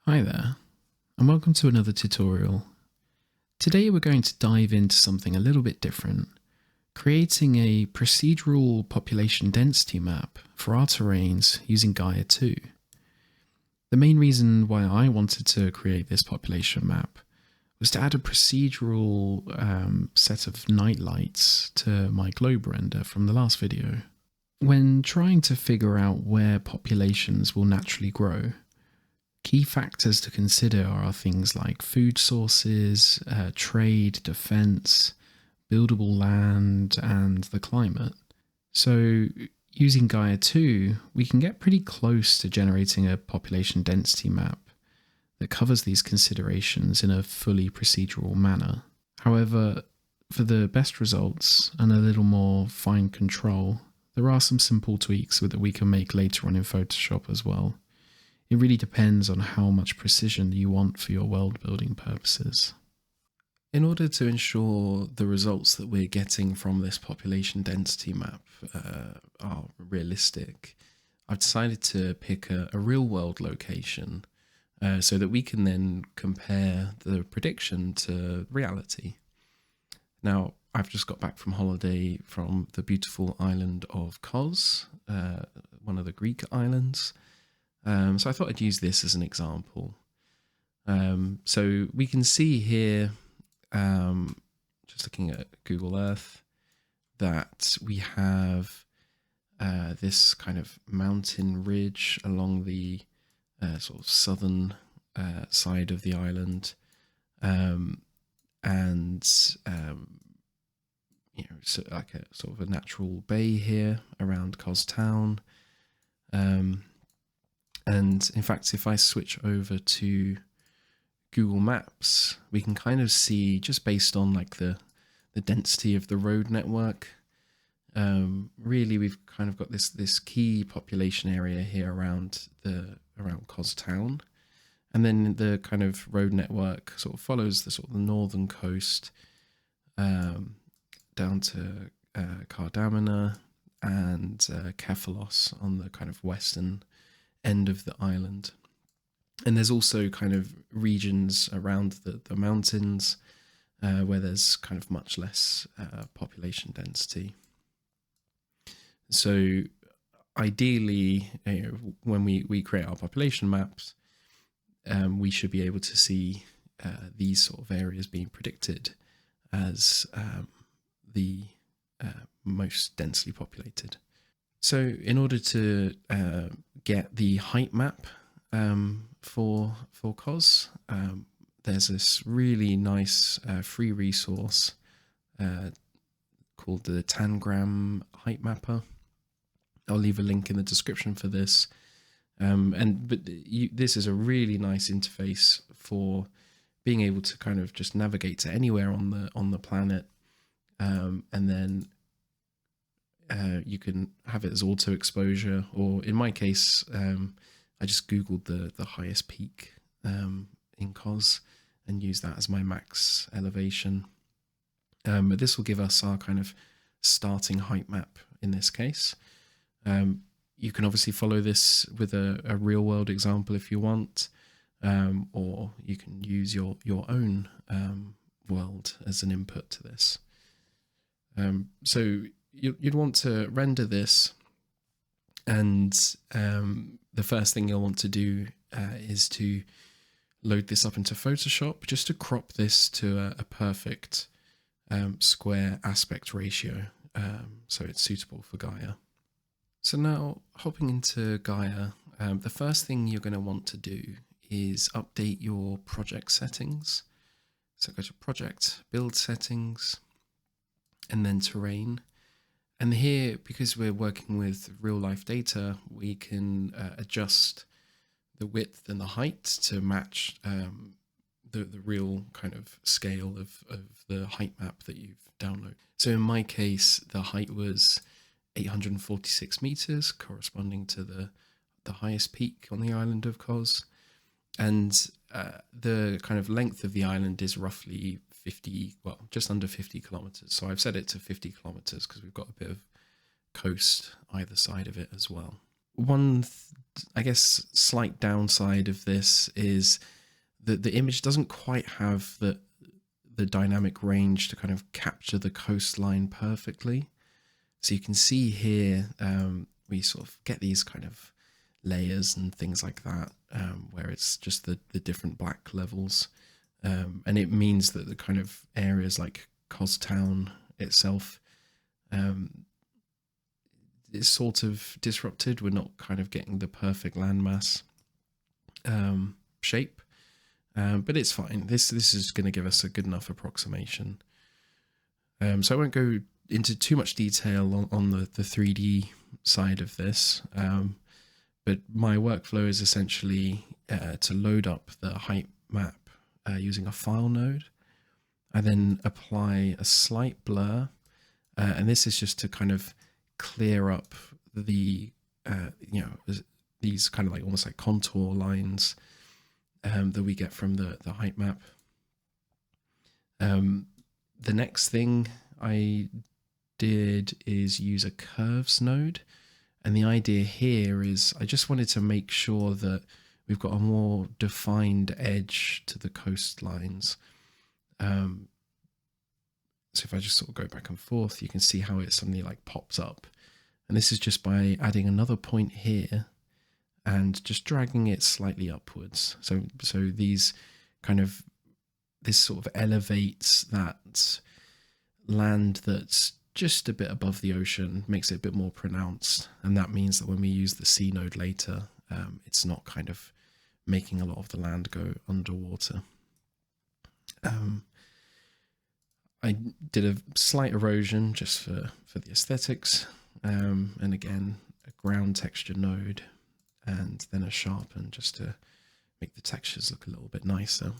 Hi there, and welcome to another tutorial. Today we're going to dive into something a little bit different, creating a procedural population density map for our terrains using Gaea 2. The main reason why I wanted to create this population map was to add a procedural set of night lights to my globe render from the last video. When trying to figure out where populations will naturally grow, key factors to consider are things like food sources, trade, defense, buildable land, and the climate. So using Gaea 2, we can get pretty close to generating a population density map that covers these considerations in a fully procedural manner. However, for the best results and a little more fine control, there are some simple tweaks that we can make later on in Photoshop as well. It really depends on how much precision you want for your world building purposes. In order to ensure the results that we're getting from this population density map are realistic, I've decided to pick a real world location so that we can then compare the prediction to reality. Now, I've just got back from holiday from the beautiful island of Kos, one of the Greek islands. So I thought I'd use this as an example. So we can see here, just looking at Google Earth, that we have this kind of mountain ridge along the sort of southern side of the island, and so like a sort of a natural bay here around Kos town. And in fact, if I switch over to Google Maps, we can kind of see, just based on like the density of the road network, really we've kind of got this key population area here around Kos town, and then the kind of road network sort of follows the sort of the northern coast down to Cardamina and Kephalos on the kind of western end of the island. And there's also kind of regions around the mountains where there's kind of much less population density. So ideally, when we create our population maps, we should be able to see these sort of areas being predicted as the most densely populated. So in order to get the height map for Kos, there's this really nice free resource called the Tangram Height Mapper. I'll leave a link in the description for this. This is a really nice interface for being able to kind of just navigate to anywhere on the planet, and then you can have it as auto exposure, or in my case, I just Googled the highest peak in Kos and used that as my max elevation. But this will give us our kind of starting height map in this case. You can obviously follow this with a real world example if you want, or you can use your own world as an input to this. So you'd want to render this, and the first thing you'll want to do is to load this up into Photoshop just to crop this to a perfect square aspect ratio, so it's suitable for Gaea. So now, hopping into Gaea, the first thing you're going to want to do is update your project settings. So go to Project, Build Settings, and then Terrain. And here, because we're working with real life data, we can adjust the width and the height to match the real kind of scale of the height map that you've downloaded. So in my case, the height was 846 meters, corresponding to the highest peak on the island of Kos. And the kind of length of the island is roughly just under 50 kilometers. So I've set it to 50 kilometers because we've got a bit of coast either side of it as well. one, I guess, slight downside of this is that the image doesn't quite have the dynamic range to kind of capture the coastline perfectly. So you can see here, we sort of get these kind of layers and things like that, where it's just the different black levels. And it means that the kind of areas like Town itself is sort of disrupted. We're not kind of getting the perfect landmass shape, but it's fine. This is going to give us a good enough approximation. So I won't go into too much detail on the 3D side of this, but my workflow is essentially to load up the height map using a file node. I then apply a slight blur, and this is just to kind of clear up the these kind of like almost like contour lines that we get from the height map. The next thing I did is use a curves node, and the idea here is I just wanted to make sure that we've got a more defined edge to the coastlines. So if I just sort of go back and forth, you can see how it suddenly like pops up. And this is just by adding another point here and just dragging it slightly upwards. So these kind of, this sort of elevates that land that's just a bit above the ocean, makes it a bit more pronounced. And that means that when we use the C node later, it's not kind of making a lot of the land go underwater. I did a slight erosion just for the aesthetics, and again a ground texture node, and then a sharpen just to make the textures look a little bit nicer.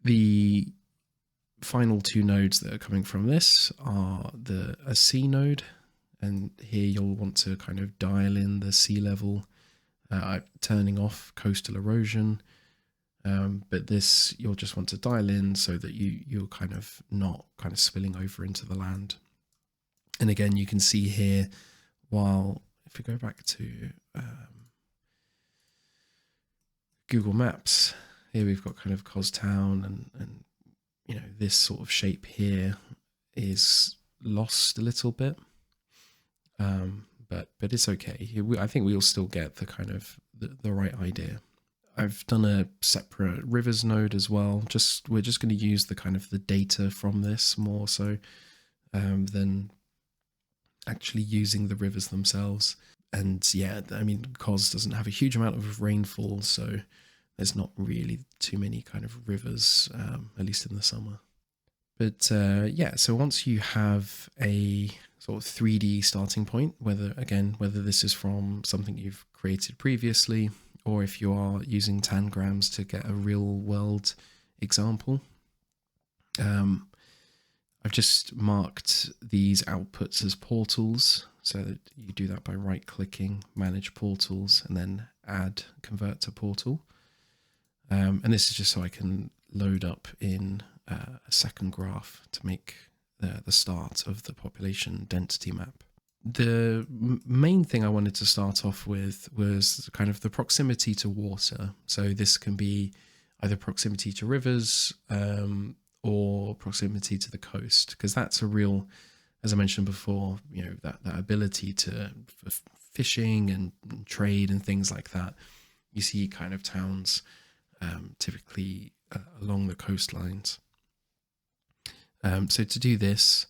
The final two nodes that are coming from this are a C node, and here you'll want to kind of dial in the sea level, turning off coastal erosion. But this you'll just want to dial in so that you're kind of not kind of spilling over into the land. And again, you can see here, while if we go back to Google Maps, here we've got kind of Town, and you know, this sort of shape here is lost a little bit, but it's okay. I think we'll still get the kind of the right idea. I've done a separate rivers node as well. We're just going to use the kind of the data from this more so than actually using the rivers themselves. And yeah, I mean, Kos doesn't have a huge amount of rainfall, so there's not really too many kind of rivers, at least in the summer. But yeah, so once you have a sort of 3D starting point, whether this is from something you've created previously, or if you are using tangrams to get a real world example, I've just marked these outputs as portals, so that you do that by right clicking, manage portals, and then add convert to portal. And this is just so I can load up in a second graph to make the start of the population density map. The main thing I wanted to start off with was kind of the proximity to water. So this can be either proximity to rivers or proximity to the coast, because that's a real, as I mentioned before, you know, that ability for fishing and trade and things like that. You see kind of towns typically along the coastlines. So to do this,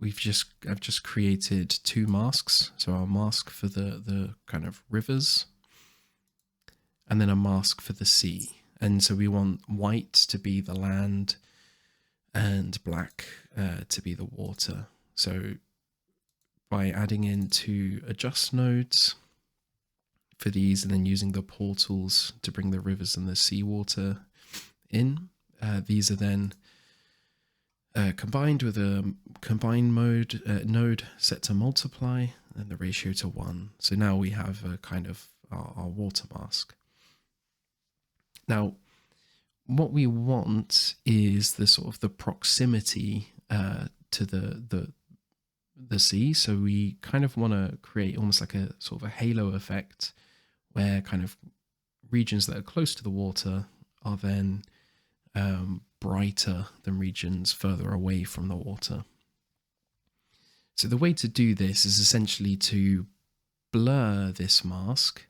I've just created two masks. So our mask for the kind of rivers, and then a mask for the sea. And so we want white to be the land and black to be the water. So by adding in two adjust nodes for these, and then using the portals to bring the rivers and the seawater in, these are then combined with a combine mode node set to multiply and the ratio to 1. So now we have a kind of our water mask. Now, what we want is the sort of the proximity to the sea. So we kind of want to create almost like a sort of a halo effect where kind of regions that are close to the water are then brighter than regions further away from the water. So the way to do this is essentially to blur this mask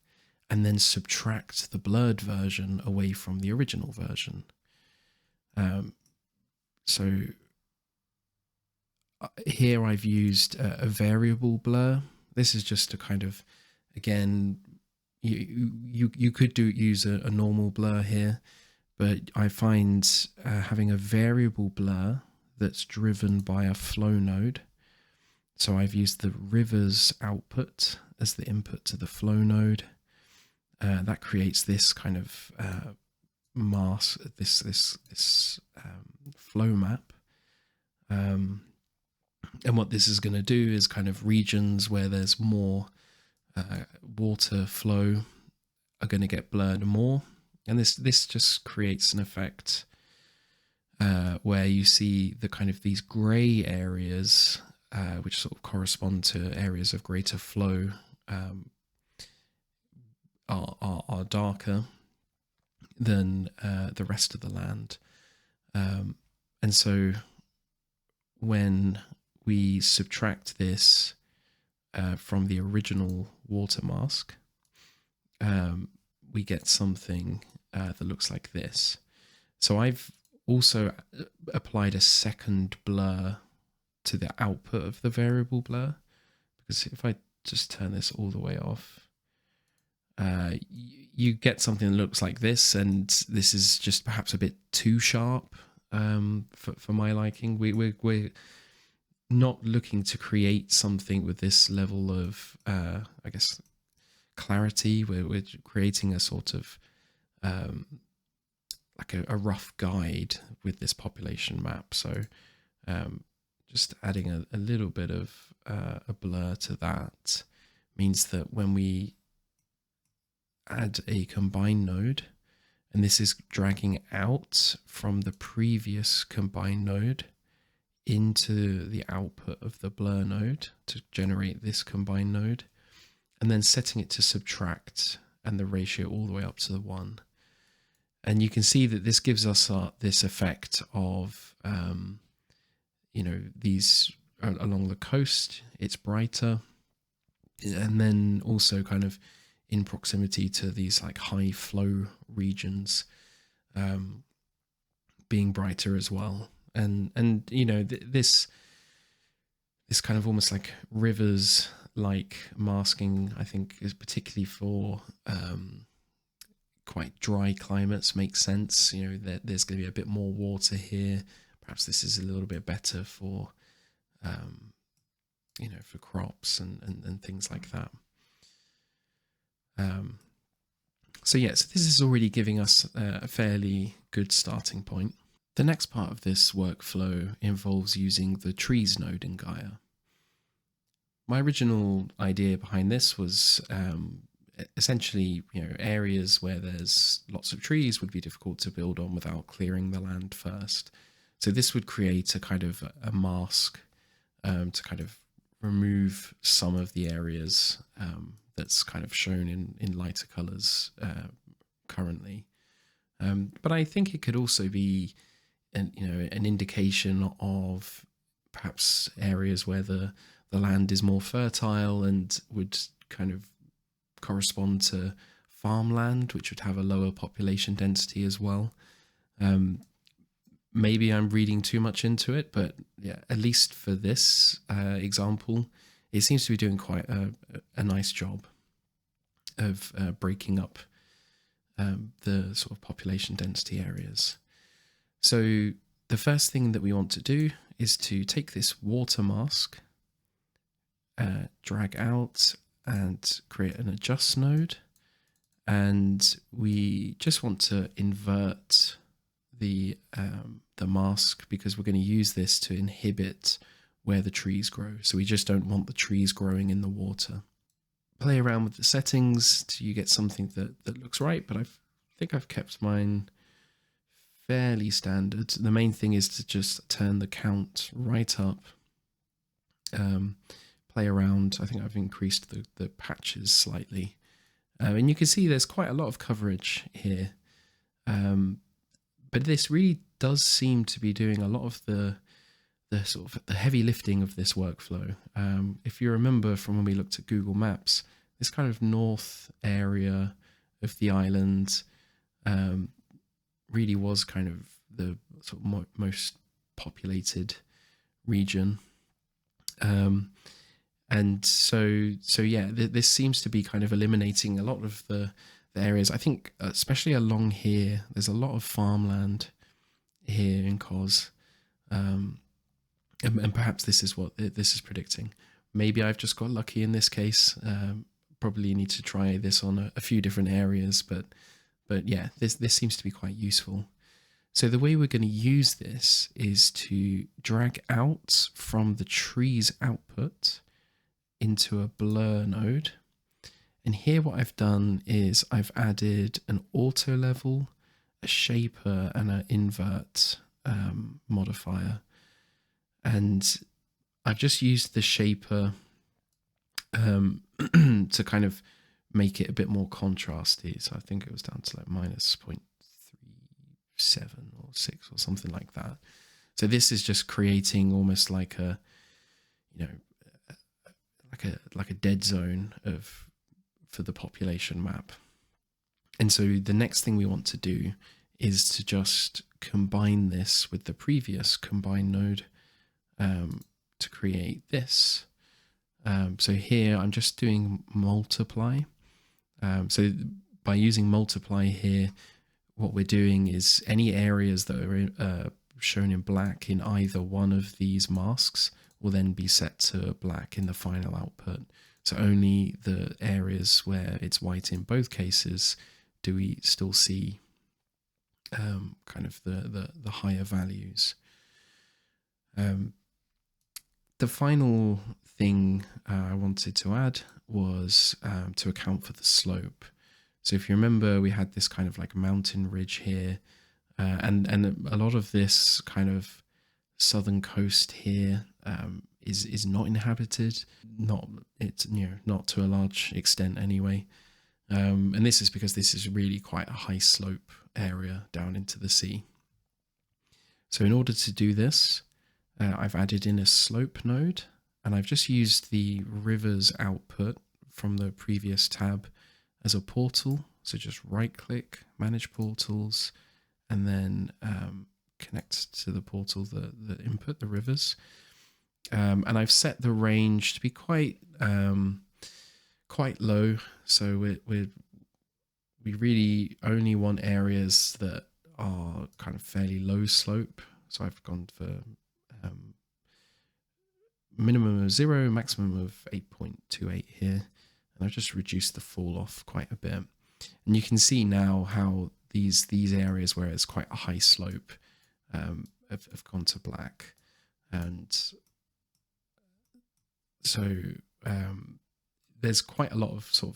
and then subtract the blurred version away from the original version. So here I've used a variable blur. This is just to kind of, again, you could use a normal blur here, but I find having a variable blur that's driven by a flow node. So I've used the rivers output as the input to the flow node. That creates this kind of mask, this flow map. And what this is going to do is kind of regions where there's more water flow are going to get blurred more. And this just creates an effect where you see the kind of these gray areas, which sort of correspond to areas of greater flow, are darker than the rest of the land. And so when we subtract this from the original water mask, we get something that looks like this. So I've also applied a second blur to the output of the variable blur, because if I just turn this all the way off, you get something that looks like this, and this is just perhaps a bit too sharp for my liking. We're not looking to create something with this level of, I guess, clarity. We're creating a sort of like a rough guide with this population map. So just adding a little bit of a blur to that means that when we add a combine node, and this is dragging out from the previous combine node into the output of the blur node to generate this combine node, and then setting it to subtract and the ratio all the way up to the 1. And you can see that this gives us this effect of, these along the coast, it's brighter. And then also kind of in proximity to these like high flow regions being brighter as well. And this kind of almost like rivers like masking, I think, is particularly for quite dry climates makes sense. There's going to be a bit more water here. Perhaps this is a little bit better for for crops and things like that. So this is already giving us a fairly good starting point. The next part of this workflow involves using the trees node in Gaea. My original idea behind this was essentially, areas where there's lots of trees would be difficult to build on without clearing the land first. So this would create a kind of a mask to kind of remove some of the areas that's kind of shown in lighter colors currently. But I think it could also be an indication of perhaps areas where the land is more fertile and would kind of correspond to farmland, which would have a lower population density as well. Maybe I'm reading too much into it, but yeah, at least for this example, it seems to be doing quite a nice job of breaking up the sort of population density areas. So the first thing that we want to do is to take this water mask, drag out and create an adjust node. And we just want to invert the mask because we're going to use this to inhibit where the trees grow. So we just don't want the trees growing in the water. Play around with the settings till you get something that looks right, but I think I've kept mine fairly standard. The main thing is to just turn the count right up. Play around. I think I've increased the patches slightly And you can see there's quite a lot of coverage here. But this really does seem to be doing a lot of the sort of the heavy lifting of this workflow. If you remember from when we looked at Google Maps, this kind of north area of the island really was kind of the sort of most populated region. And so yeah, this seems to be kind of eliminating a lot of the areas. I think especially along here, there's a lot of farmland here in Cos. And perhaps this is what this is predicting. Maybe I've just got lucky in this case. Probably need to try this on a few different areas, but yeah, this seems to be quite useful. So the way we're going to use this is to drag out from the tree's output into a blur node. And here what I've done is I've added an auto level, a shaper, and an invert modifier. And I've just used the shaper to kind of make it a bit more contrasty. So I think it was down to like minus 0.37 or 6 or something like that. So this is just creating almost like a, you know, like a dead zone for the population map. And so the next thing we want to do is to just combine this with the previous combine node to create this. So here I'm just doing multiply. So by using multiply here, what we're doing is any areas that are shown in black in either one of these masks will then be set to black in the final output. So only the areas where it's white in both cases do we still see kind of the higher values. The final thing I wanted to add was to account for the slope. So if you remember, we had this kind of like mountain ridge here, and a lot of this kind of southern coast here is not inhabited, not to a large extent anyway. And this is because this is really quite a high slope area down into the sea. So in order to do this, I've added in a slope node, and I've just used the rivers output from the previous tab as a portal. So just right click, manage portals, and then connect to the portal the input, the rivers. And I've set the range to be quite low. So we really only want areas that are kind of fairly low slope. So I've gone for minimum of 0, maximum of 8.28 here. And I've just reduced the fall off quite a bit. And you can see now how these areas where it's quite a high slope have gone to black. And so there's quite a lot of sort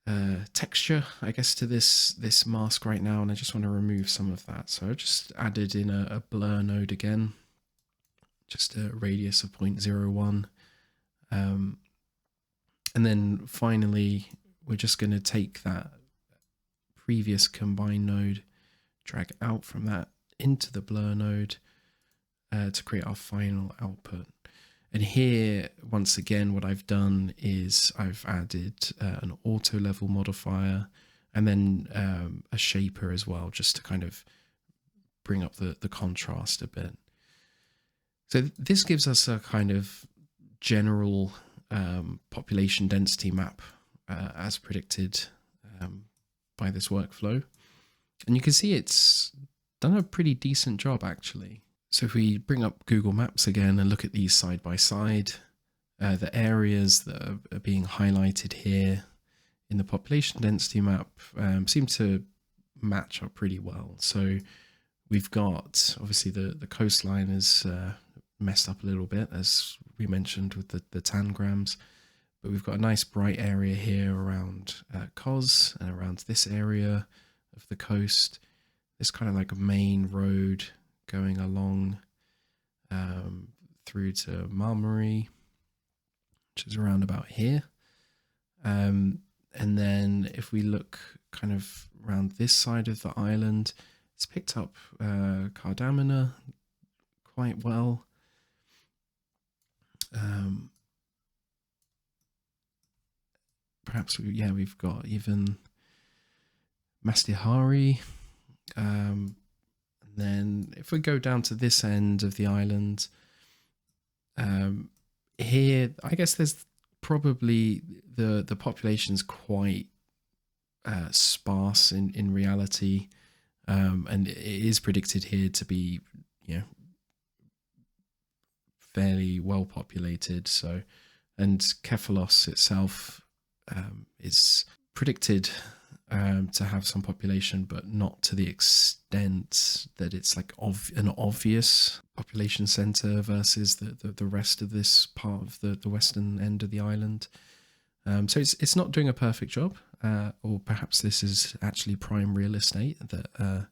of texture, I guess, to this mask right now, and I just want to remove some of that. So I just added in a blur node again, just a radius of 0.01. And then finally, we're just going to take that previous combine node, drag out from that into the blur node to create our final output. And here, once again, what I've done is I've added an auto level modifier and then a shaper as well, just to kind of bring up the contrast a bit. So this gives us a kind of general population density map as predicted by this workflow. And you can see it's done a pretty decent job, actually. So if we bring up Google Maps again and look at these side by side, the areas that are being highlighted here in the population density map seem to match up pretty well. So we've got, obviously the coastline is messed up a little bit, as we mentioned with the tangrams, but we've got a nice bright area here around Cos and around this area of the coast. There's kind of like a main road going along through to Marmary, which is around about here. And And then if we look kind of around this side of the island, it's picked up cardamina quite well. Perhaps we've got even Mastihari. And then if we go down to this end of the island, here I guess there's probably the population's quite sparse in reality, and it is predicted here to be fairly well populated. So, and Kephalos itself is predicted to have some population, but not to the extent that it's like an obvious population center versus the rest of this part of the western end of the island. So it's not doing a perfect job, or perhaps this is actually prime real estate that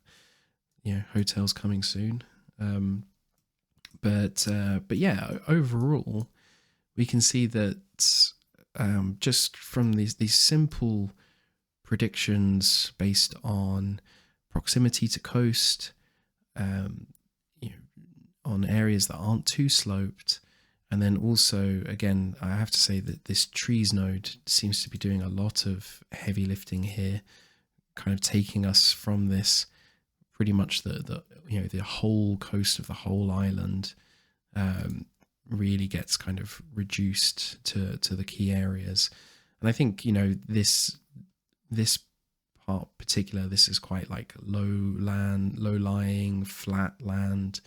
hotels coming soon. But yeah, overall, we can see that just from these simple predictions based on proximity to coast, on areas that aren't too sloped, and then also, again, I have to say that this trees node seems to be doing a lot of heavy lifting here, kind of taking us from this pretty much the whole coast of the whole island. Really gets kind of reduced to the key areas. And I think, this part particular, this is quite like low-lying, flat land.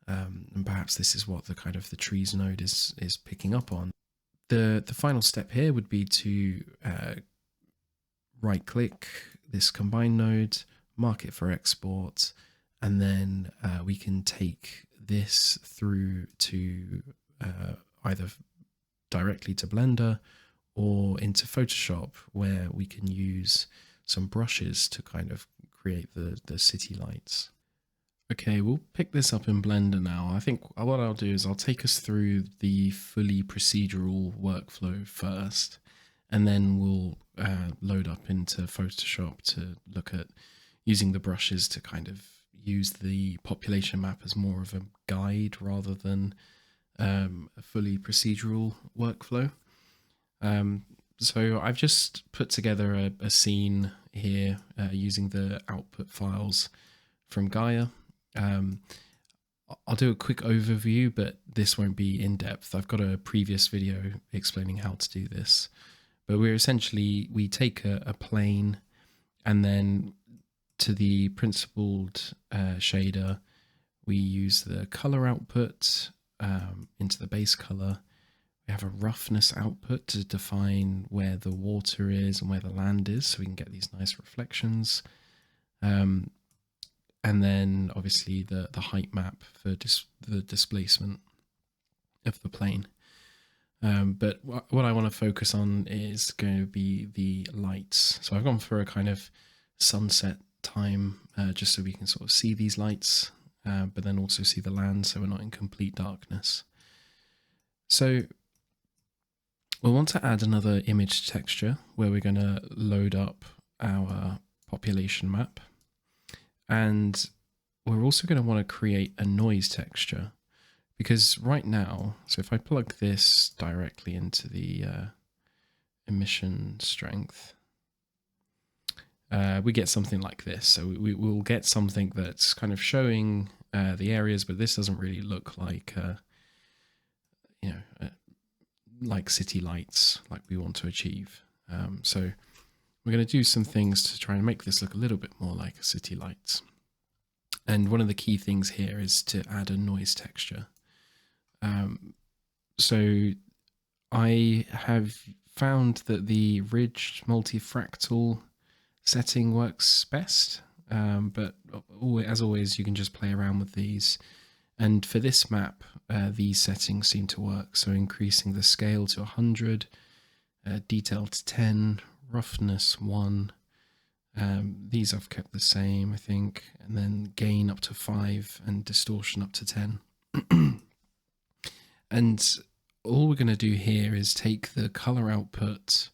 And perhaps this is what the kind of the trees node is picking up on. The final step here would be to right-click this combine node, mark it for export, and then we can take this through to either directly to Blender or into Photoshop, where we can use some brushes to kind of create the city lights. Okay, we'll pick this up in Blender now. I think what I'll do is I'll take us through the fully procedural workflow first, and then we'll load up into Photoshop to look at using the brushes to kind of use the population map as more of a guide rather than a fully procedural workflow. So I've just put together a scene here using the output files from Gaea. I'll do a quick overview, but this won't be in depth. I've got a previous video explaining how to do this. But we take a plane, and then to the principled shader, we use the color output into the base color. We have a roughness output to define where the water is and where the land is, so we can get these nice reflections. And then obviously the height map for the displacement of the plane. But what I want to focus on is going to be the lights. So I've gone for a kind of sunset time, just so we can sort of see these lights, but then also see the land, so we're not in complete darkness. So we'll want to add another image texture where we're going to load up our population map. And we're also going to want to create a noise texture, because right now, so if I plug this directly into the emission strength, we get something like this. So we will get something that's kind of showing the areas, but this doesn't really look like, like city lights like we want to achieve. So we're going to do some things to try and make this look a little bit more like a city lights. And one of the key things here is to add a noise texture. So I have found that the ridged multifractal setting works best, but as always, you can just play around with these. And for this map, these settings seem to work. So increasing the scale to 100, detail to 10, roughness 1. These I've kept the same, I think, and then gain up to 5 and distortion up to 10. And all we're going to do here is take the color output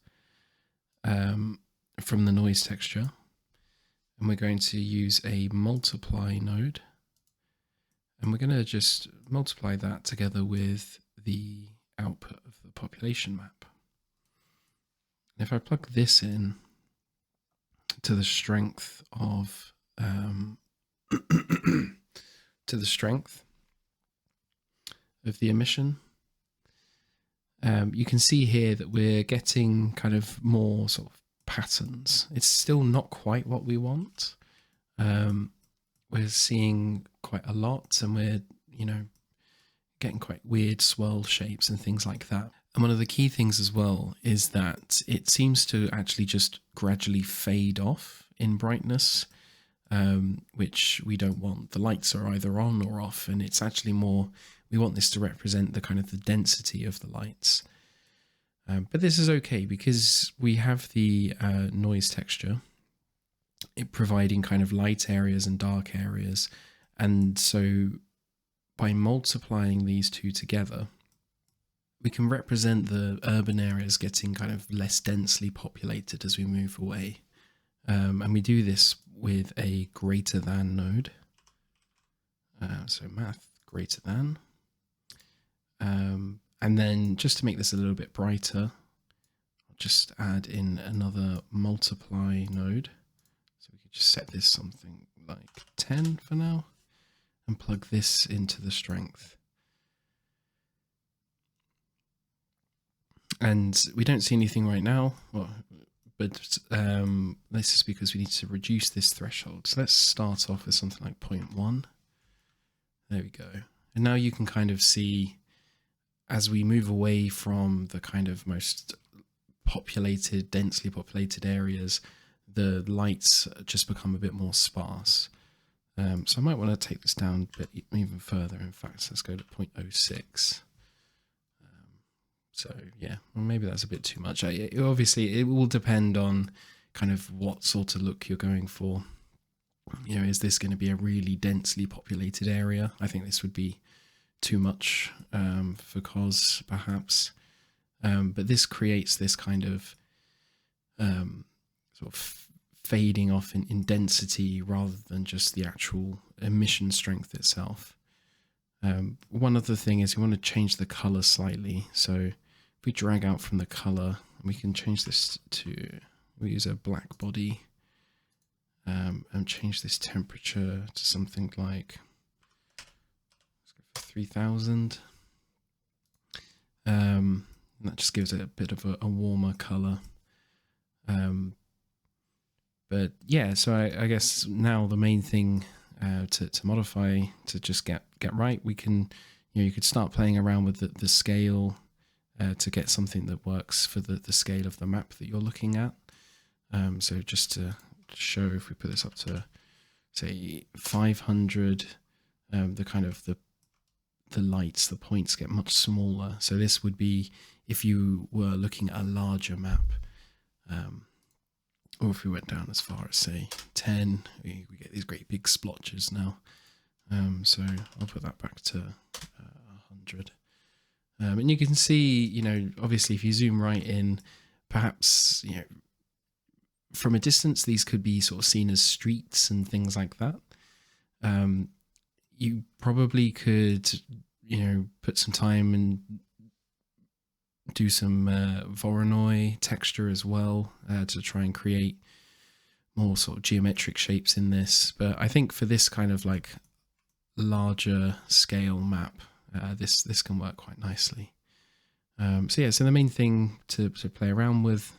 from the noise texture, and we're going to use a multiply node, and we're going to just multiply that together with the output of the population map. And if I plug this in to the strength of to the strength of the emission, you can see here that we're getting kind of more sort of patterns. It's still not quite what we want. We're seeing quite a lot, and we're, getting quite weird swirl shapes and things like that. And one of the key things as well is that it seems to actually just gradually fade off in brightness, which we don't want. The lights are either on or off, and it's actually more, we want this to represent the kind of the density of the lights. But this is okay because we have the noise texture, it providing kind of light areas and dark areas. And so by multiplying these two together, we can represent the urban areas getting kind of less densely populated as we move away. And we do this with a greater than node. So math greater than. And then just to make this a little bit brighter, I'll just add in another multiply node. So we could just set this something like 10 for now and plug this into the strength. And we don't see anything right now, but this is because we need to reduce this threshold. So let's start off with something like 0.1. There we go. And now you can kind of see, as we move away from the kind of most populated, densely populated areas, the lights just become a bit more sparse. So I might want to take this down a bit even further. In fact, let's go to 0.06. So yeah, well, maybe that's a bit too much. Obviously, it will depend on kind of what sort of look you're going for. Is this going to be a really densely populated area? I think this would be too much for cos, perhaps. But this creates this kind of sort of fading off in density rather than just the actual emission strength itself. One other thing is we want to change the color slightly. So if we drag out from the color, we can change this to, we use a black body and change this temperature to something like, let's go for 3000. That just gives it a bit of a warmer color. But yeah, so I guess now the main thing to modify, to just get right, we can, you could start playing around with the scale to get something that works for the scale of the map that you're looking at. So just to show, if we put this up to say 500, the kind of the lights, the points get much smaller. So this would be if you were looking at a larger map. Or if we went down as far as, say, 10, we get these great big splotches now. So I'll put that back to 100. And you can see, obviously if you zoom right in, perhaps, from a distance, these could be sort of seen as streets and things like that. You probably could, put some time and do some Voronoi texture as well to try and create more sort of geometric shapes in this. But I think for this kind of like larger scale map, this can work quite nicely. So the main thing to play around with,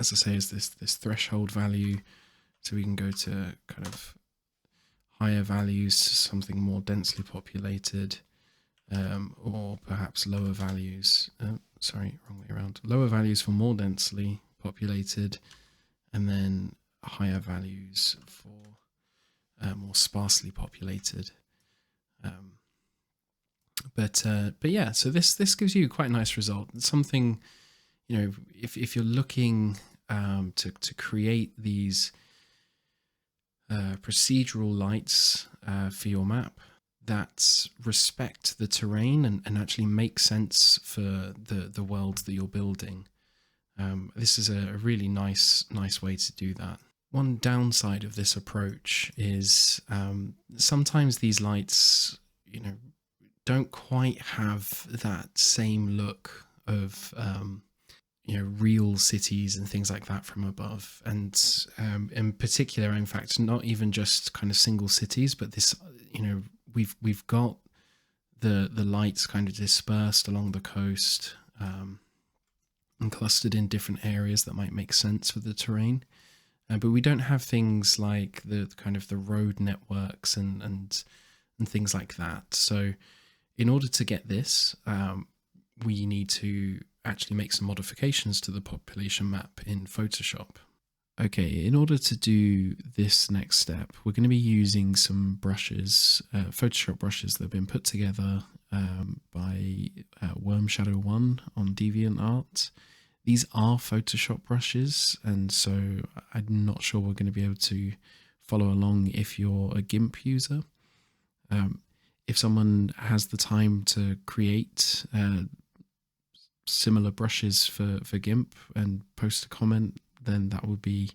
as I say, is this threshold value. So we can go to kind of higher values to something more densely populated. Or perhaps lower values, wrong way around. Lower values for more densely populated, and then higher values for more sparsely populated. But yeah, so this gives you quite a nice result. It's something, if you're looking to create these procedural lights for your map that respect the terrain and actually make sense for the world that you're building. This is a really nice way to do that. One downside of this approach is sometimes these lights, don't quite have that same look of real cities and things like that from above. And in particular, in fact, not even just kind of single cities, but this, we've got the lights kind of dispersed along the coast and clustered in different areas that might make sense for the terrain. But we don't have things like the kind of the road networks and things like that. So in order to get this, we need to actually make some modifications to the population map in Photoshop. Okay, in order to do this next step, we're going to be using some brushes, Photoshop brushes that have been put together by Worm Shadow 1 on DeviantArt. These are Photoshop brushes, and so I'm not sure we're going to be able to follow along if you're a GIMP user. If someone has the time to create similar brushes for GIMP and post a comment, then that would be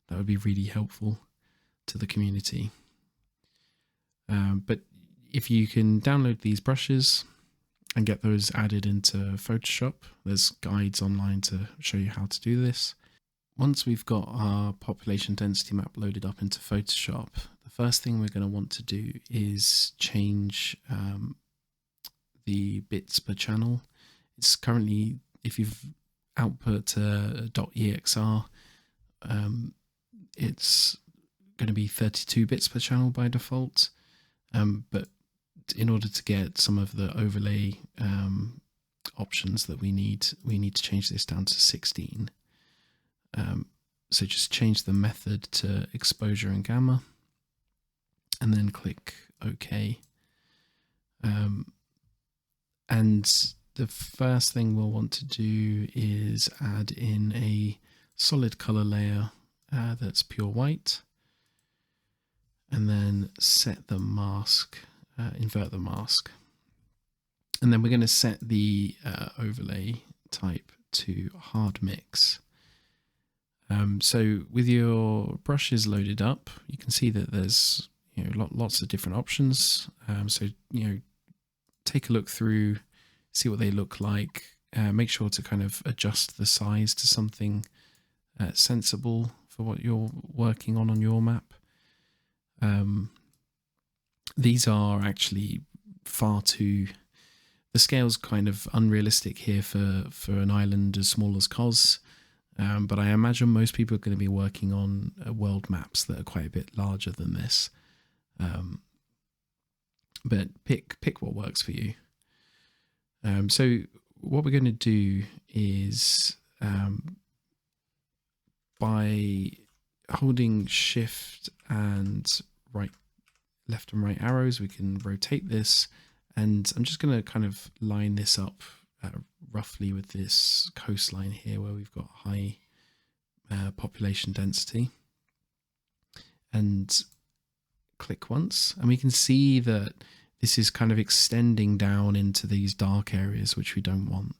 really helpful to the community. But if you can download these brushes and get those added into Photoshop, there's guides online to show you how to do this. Once we've got our population density map loaded up into Photoshop, the first thing we're going to want to do is change the bits per channel. It's currently, if you've output .exr, it's going to be 32 bits per channel by default, but in order to get some of the overlay options that we need to change this down to 16. So just change the method to exposure and gamma, and then click OK. And the first thing we'll want to do is add in a solid color layer that's pure white, and then set the mask, invert the mask. And then we're going to set the overlay type to hard mix. So with your brushes loaded up, you can see that there's lots of different options. So take a look through, see what they look like. Make sure to kind of adjust the size to something sensible for what you're working on your map. These are actually far too, the scale's kind of unrealistic here for an island as small as Kos, but I imagine most people are going to be working on world maps that are quite a bit larger than this. But pick what works for you. So what we're going to do is by holding shift and left and right arrows, we can rotate this, and I'm just going to kind of line this up roughly with this coastline here where we've got high population density, and click once, and we can see that this is kind of extending down into these dark areas which we don't want,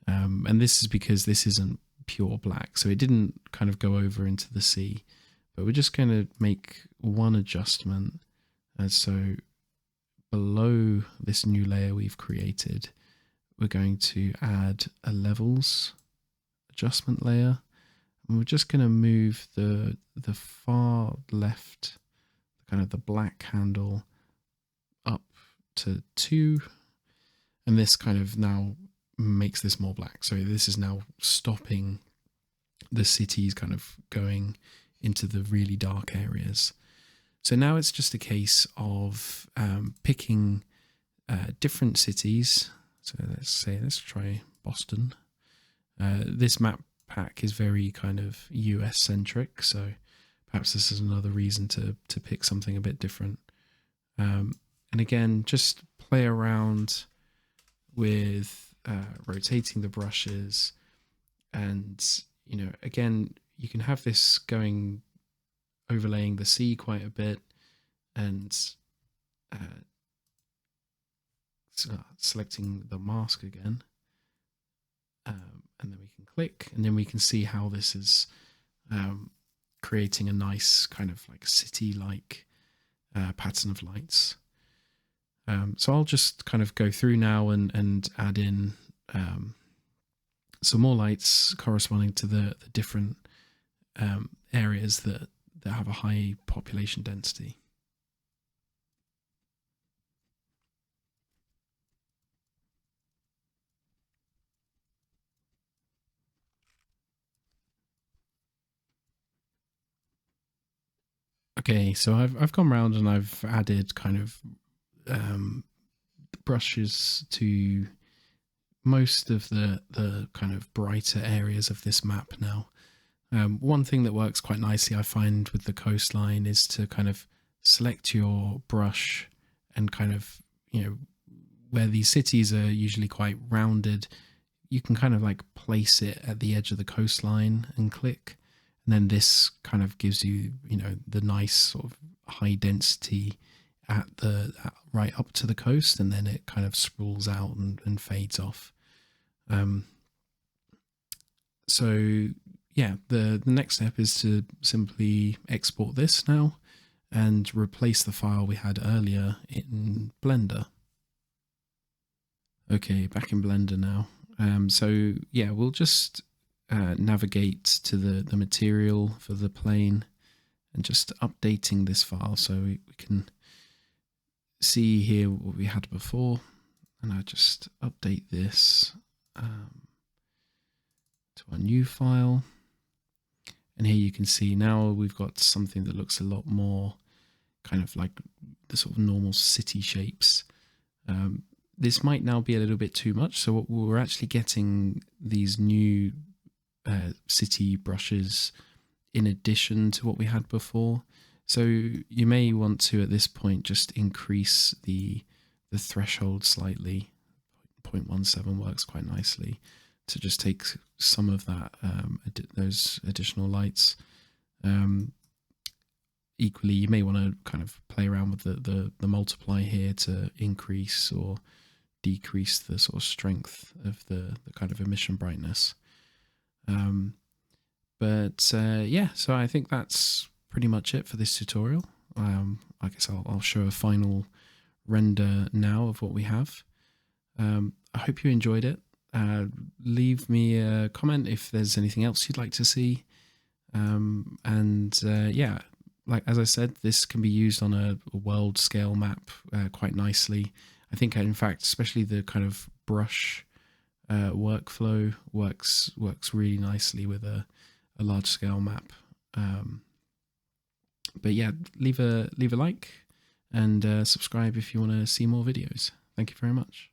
and this is because this isn't pure black, so it didn't kind of go over into the sea. But we're just going to make one adjustment, and so below this new layer we've created, we're going to add a levels adjustment layer, and we're just going to move the far left, kind of the black handle, up to 2, and this kind of now makes this more black. So this is now stopping the cities kind of going into the really dark areas. So now it's just a case of picking different cities. So let's try Boston. This map pack is very kind of US centric, so perhaps this is another reason to pick something a bit different. And again, just play around with rotating the brushes, and again, you can have this going, overlaying the sea quite a bit, and selecting the mask again, and then we can click, and then we can see how this is creating a nice kind of like city-like pattern of lights. So I'll just kind of go through now and add in some more lights corresponding to the different areas that have a high population density. Okay, so I've gone around and I've added kind of brushes to most of the kind of brighter areas of this map now. One thing that works quite nicely, I find, with the coastline is to kind of select your brush and kind of, where these cities are usually quite rounded, you can kind of like place it at the edge of the coastline and click. And then this kind of gives you, the nice sort of high density right up to the coast, and then it kind of sprawls out and fades off. So yeah, the next step is to simply export this now and replace the file we had earlier in Blender. Okay, back in Blender now. So yeah, we'll just navigate to the material for the plane and just updating this file so we can see here what we had before. And I just update this to our new file. And here you can see now we've got something that looks a lot more kind of like the sort of normal city shapes. This might now be a little bit too much. So we're actually getting these new city brushes in addition to what we had before. So you may want to, at this point, just increase the threshold slightly. 0.17 works quite nicely to just take some of that those additional lights. Equally, you may want to kind of play around with the multiply here to increase or decrease the sort of strength of the kind of emission brightness. Yeah, so I think that's pretty much it for this tutorial. I guess I'll show a final render now of what we have. I hope you enjoyed it. Leave me a comment if there's anything else you'd like to see. Yeah, like as I said, this can be used on a world scale map quite nicely. I think, in fact, especially the kind of brush workflow works really nicely with a large scale map. But yeah, leave a like and subscribe if you want to see more videos. Thank you very much.